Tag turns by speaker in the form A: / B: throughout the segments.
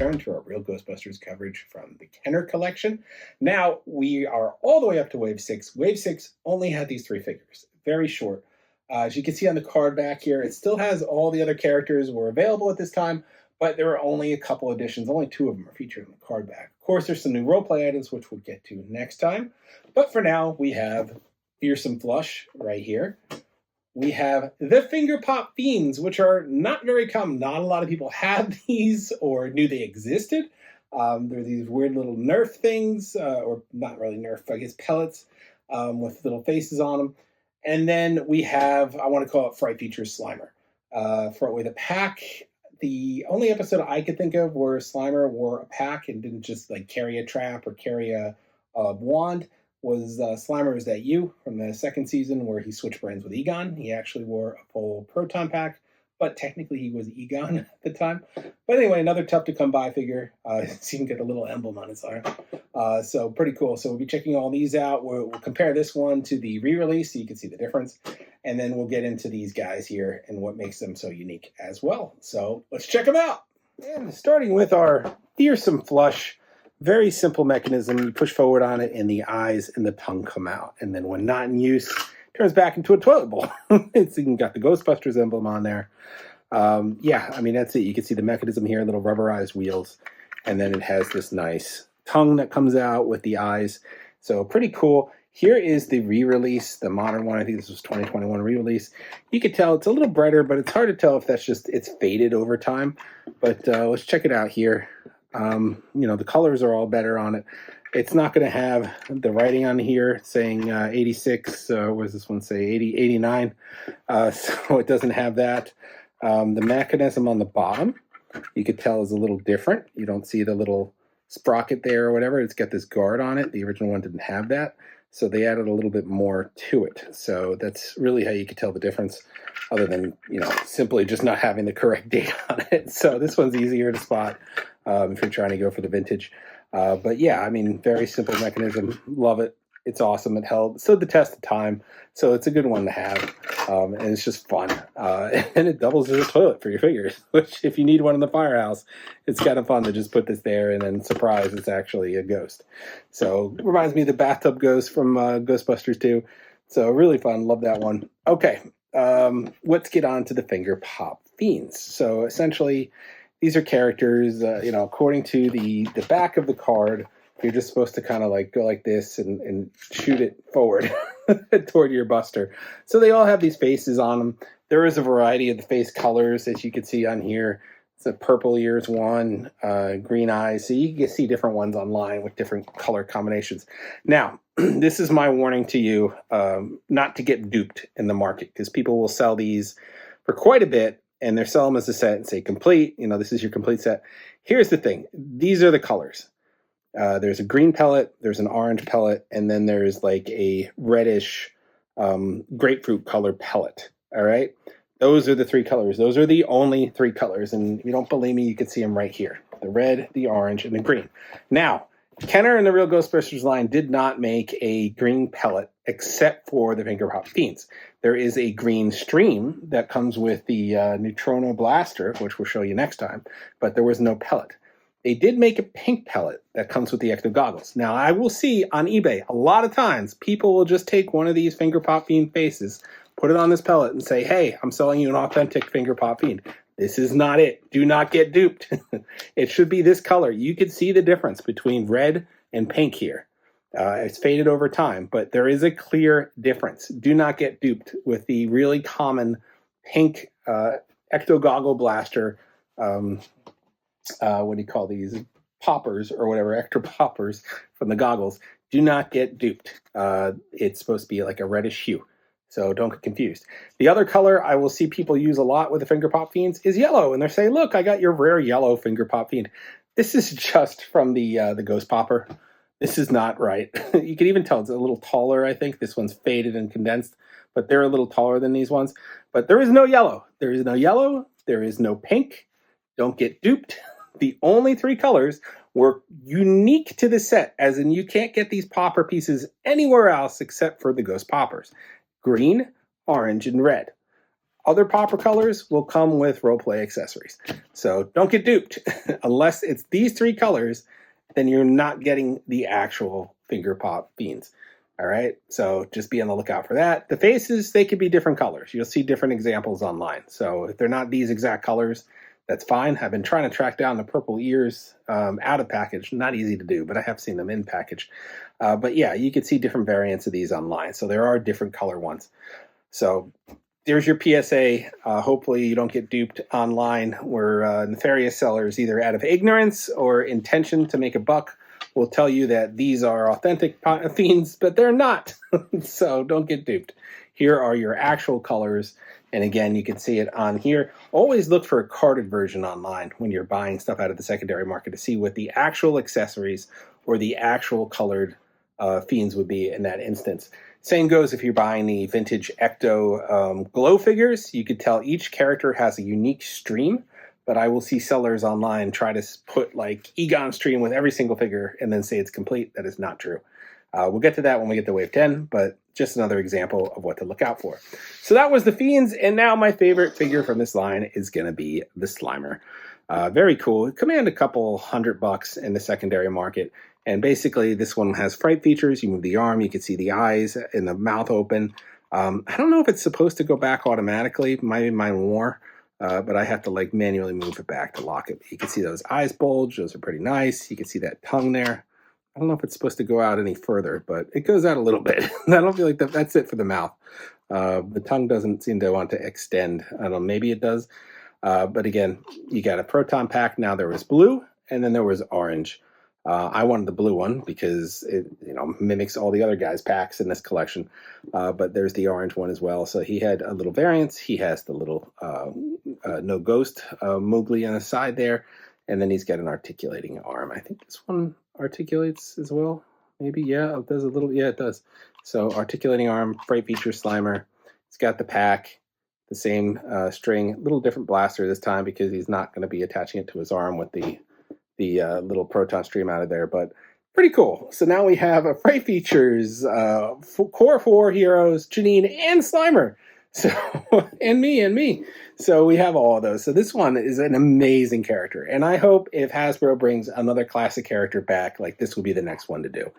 A: return to our Real Ghostbusters coverage from the Kenner collection. Now we are all the way up to Wave 6. Wave 6 only had these 3 figures, very short. As you can see on the card back here, it still has all the other characters were available at this time, but there were only a couple editions. Only 2 of them are featured on the card back. Of course, there's some new roleplay items, which we'll get to next time. But for now, we have Fearsome Flush right here. We have the Finger Pop Fiends, which are not very common. Not a lot of people have these or knew they existed. They're these weird little Nerf things, or not really Nerf, I guess pellets, with little faces on them. And then we have, I want to call it Fright Features Slimer. With a pack, the only episode I could think of where Slimer wore a pack and didn't just like carry a trap or carry a wand was Slimer Is That You from the second season where he switched brands with Egon. He actually wore a full proton pack, but technically he was Egon at the time. But anyway, another tough to come by figure. So you can get a little emblem on his arm. So pretty cool. So we'll be checking all these out. We'll compare this one to the re-release so you can see the difference. And then we'll get into these guys here and what makes them so unique as well. So let's check them out. And starting with our Fearsome Flush. Very simple mechanism. You push forward on it and the eyes and the tongue come out. And then when not in use, it turns back into a toilet bowl. It's even got the Ghostbusters emblem on there. Yeah, I mean, that's it. You can see the mechanism here, little rubberized wheels. And then it has this nice tongue that comes out with the eyes. So pretty cool. Here is the re-release, the modern one. I think this was 2021 re-release. You can tell it's a little brighter, but it's hard to tell if that's just, it's faded over time. But let's check it out here. The colors are all better on it. It's not going to have the writing on here saying 86. What does this one say? 80, 89. So it doesn't have that. The mechanism on the bottom, you could tell is a little different. You don't see the little sprocket there or whatever. It's got this guard on it. The original one didn't have that. So they added a little bit more to it. So that's really how you could tell the difference, other than, simply just not having the correct date on it. So this one's easier to spot if you're trying to go for the vintage. But yeah, I mean, very simple mechanism. Love it. It's awesome. It stood the test of time. So it's a good one to have. And it's just fun. And it doubles as a toilet for your figures, which if you need one in the firehouse, it's kind of fun to just put this there and then surprise, it's actually a ghost. So it reminds me of the bathtub ghost from Ghostbusters 2. So really fun. Love that one. Okay. Let's get on to the Finger Pop Fiends. So essentially, these are characters, according to the back of the card, you're just supposed to kind of like go like this and shoot it forward toward your buster. So they all have these faces on them. There is a variety of the face colors, as you can see on here. It's a purple ears one, green eyes. So you can see different ones online with different color combinations. Now, this is my warning to you, not to get duped in the market, because people will sell these for quite a bit, and they're selling them as a set and say complete. This is your complete set. Here's the thing. These are the colors. There's a green pellet, there's an orange pellet, and then there's like a reddish grapefruit color pellet. All right. Those are the 3 colors. Those are the only 3 colors. And if you don't believe me, you can see them right here. The red, the orange, and the green. Now, Kenner and the Real Ghostbusters line did not make a green pellet except for the Finger Pop Fiends. There is a green stream that comes with the Neutrino Blaster, which we'll show you next time, but there was no pellet. They did make a pink pellet that comes with the Ecto Goggles. Now, I will see on eBay, a lot of times, people will just take one of these Finger Pop Fiend faces, put it on this pellet, and say, hey, I'm selling you an authentic Finger Pop Fiend. This is not it. Do not get duped. It should be this color. You can see the difference between red and pink here. It's faded over time, but there is a clear difference. Do not get duped with the really common pink Ecto Goggle Blaster. What do you call these? Poppers or whatever, Ecto Poppers from the goggles. Do not get duped. It's supposed to be like a reddish hue. So don't get confused. The other color I will see people use a lot with the Finger Pop Fiends is yellow. And they're saying, look, I got your rare yellow Finger Pop Fiend. This is just from the Ghost Popper. This is not right. You can even tell it's a little taller, I think. This one's faded and condensed, but they're a little taller than these ones. But there is no yellow. There is no yellow. There is no pink. Don't get duped. The only 3 colors were unique to the set, as in you can't get these popper pieces anywhere else except for the Ghost Poppers. Green, orange, and red. other popper colors will come with roleplay accessories. So don't get duped. Unless it's these three colors, then you're not getting the actual finger pop fiends. All right, so just be on the lookout for that. The faces, they could be different colors. You'll see different examples online. So if they're not these exact colors, that's fine. I've been trying to track down the purple ears out of package. Not easy to do, but I have seen them in package. But yeah, you can see different variants of these online. So there are different color ones. So there's your PSA. Hopefully you don't get duped online where nefarious sellers, either out of ignorance or intention to make a buck, will tell you that these are authentic fiends, but they're not. So don't get duped. Here are your actual colors. And again, you can see it on here. Always look for a carded version online when you're buying stuff out of the secondary market to see what the actual accessories or the actual colored fiends would be in that instance. Same goes if you're buying the vintage Ecto glow figures. You could tell each character has a unique stream, but I will see sellers online try to put like Egon stream with every single figure and then say it's complete. That is not true. We'll get to that when we get to Wave 10, but just another example of what to look out for. So that was the Fiends, and now my favorite figure from this line is going to be the Slimer. Very cool. Command a couple $100 in the secondary market, and basically this one has fright features. You move the arm, you can see the eyes and the mouth open. I don't know if it's supposed to go back automatically. Maybe mine more. But I have to like manually move it back to lock it. You can see those eyes bulge. Those are pretty nice. You can see that tongue there. I don't know if it's supposed to go out any further, but it goes out a little bit. I don't feel like that's it for the mouth. The tongue doesn't seem to want to extend. I don't know, maybe it does. But again, you got a proton pack. Now there was blue, and then there was orange. I wanted the blue one because it, mimics all the other guys' packs in this collection. But there's the orange one as well. So he had a little variance. He has the little no ghost Mowgli on the side there, and then he's got an articulating arm. I think this one articulates as well. Maybe, yeah, it does a little. Yeah, it does. So articulating arm, fright feature Slimer. It's got the pack, the same string, a little different blaster this time because he's not going to be attaching it to his arm with the little proton stream out of there, but pretty cool. So now we have a fright features, core 4 heroes, Janine and Slimer. So, and me. So we have all of those. So this one is an amazing character. And I hope if Hasbro brings another classic character back, like this will be the next one to do.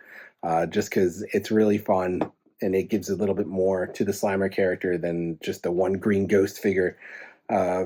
A: Just because it's really fun and it gives a little bit more to the Slimer character than just the one green ghost figure.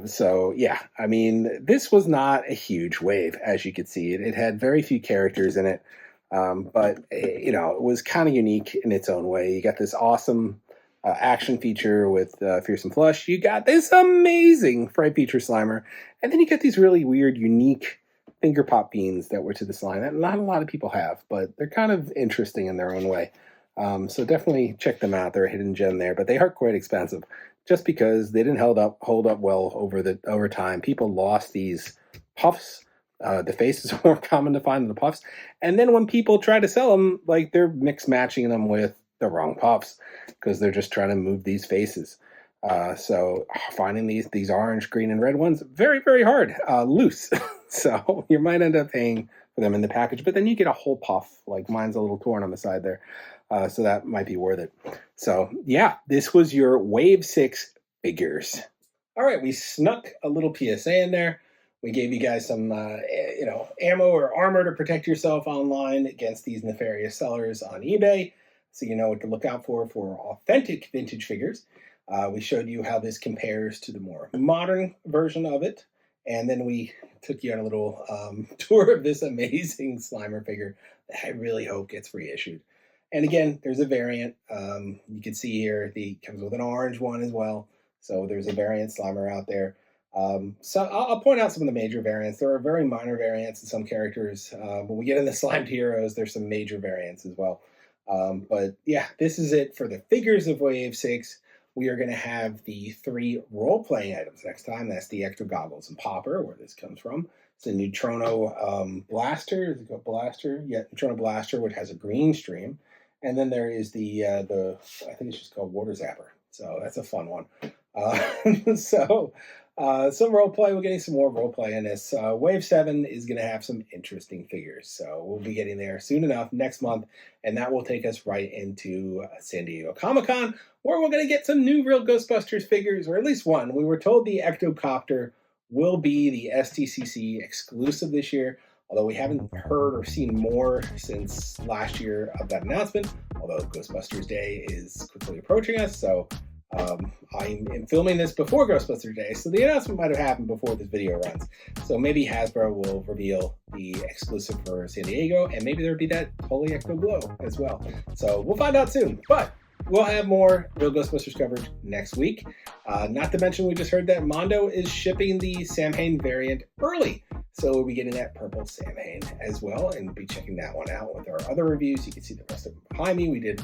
A: So yeah, I mean, this was not a huge wave, as you could see. It had very few characters in it, but it was kind of unique in its own way. You got this awesome action feature with Fearsome Flush. You got this amazing fright feature Slimer, and then you get these really weird, unique finger pop beans that were to this line that not a lot of people have, but they're kind of interesting in their own way. So definitely check them out. They're a hidden gem there, but they are quite expensive. Just because they didn't hold up well over time. People lost these puffs. The faces are more common to find than the puffs. And then when people try to sell them, like they're mix matching them with the wrong puffs because they're just trying to move these faces. So finding these orange, green, and red ones, very, very hard, loose. So you might end up paying for them in the package, but then you get a whole puff. Like mine's a little torn on the side there. So that might be worth it. So yeah, this was your Wave 6 figures. All right, we snuck a little PSA in there. We gave you guys some, ammo or armor to protect yourself online against these nefarious sellers on eBay. So you know what to look out for authentic vintage figures. We showed you how this compares to the more modern version of it. And then we took you on a little tour of this amazing Slimer figure that I really hope gets reissued. And again, there's a variant. You can see here, the comes with an orange one as well. So there's a variant Slimer out there. So I'll point out some of the major variants. There are very minor variants in some characters. When we get into Slimed Heroes, there's some major variants as well. But yeah, this is it for the figures of Wave 6. We are going to have the 3 role-playing items next time. That's the Ecto Goggles and Popper, where this comes from. It's a Neutrono Blaster. Is it called Blaster? Yeah, Neutrono Blaster, which has a green stream. And then there is the I think it's just called Water Zapper. So that's a fun one. So Some role play. We're getting some more role play in this. Wave 7 is going to have some interesting figures. So we'll be getting there soon enough next month. And that will take us right into San Diego Comic-Con, where we're going to get some new Real Ghostbusters figures, or at least one. We were told the Ectocopter will be the STCC exclusive this year, although we haven't heard or seen more since last year of that announcement, although Ghostbusters Day is quickly approaching us. So I'm filming this before Ghostbusters Day, so the announcement might have happened before this video runs. So maybe Hasbro will reveal the exclusive for San Diego, and maybe there'll be that Holy Ecto Glow as well. So we'll find out soon, but we'll have more Real Ghostbusters coverage next week. Not to mention, we just heard that Mondo is shipping the Sam Hain variant early. So we'll be getting that purple Sam Hain as well, and be checking that one out with our other reviews. You can see the rest of them behind me. We did,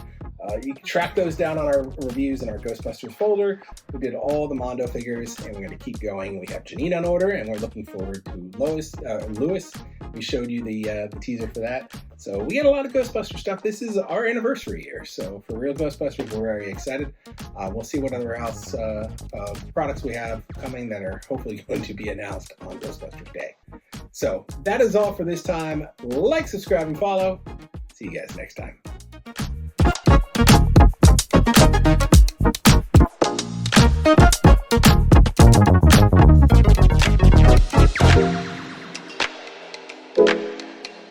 A: you can track those down on our reviews in our Ghostbusters folder. We did all the Mondo figures, and we're going to keep going. We have Janine on order, and we're looking forward to Lewis. We showed you the teaser for that. So we got a lot of Ghostbuster stuff. This is our anniversary year, so for Real Ghostbusters, we're very excited. We'll see what other else products we have coming that are hopefully going to be announced on Ghostbusters Day. So that is all for this time. Like, subscribe, and follow. See you guys next time.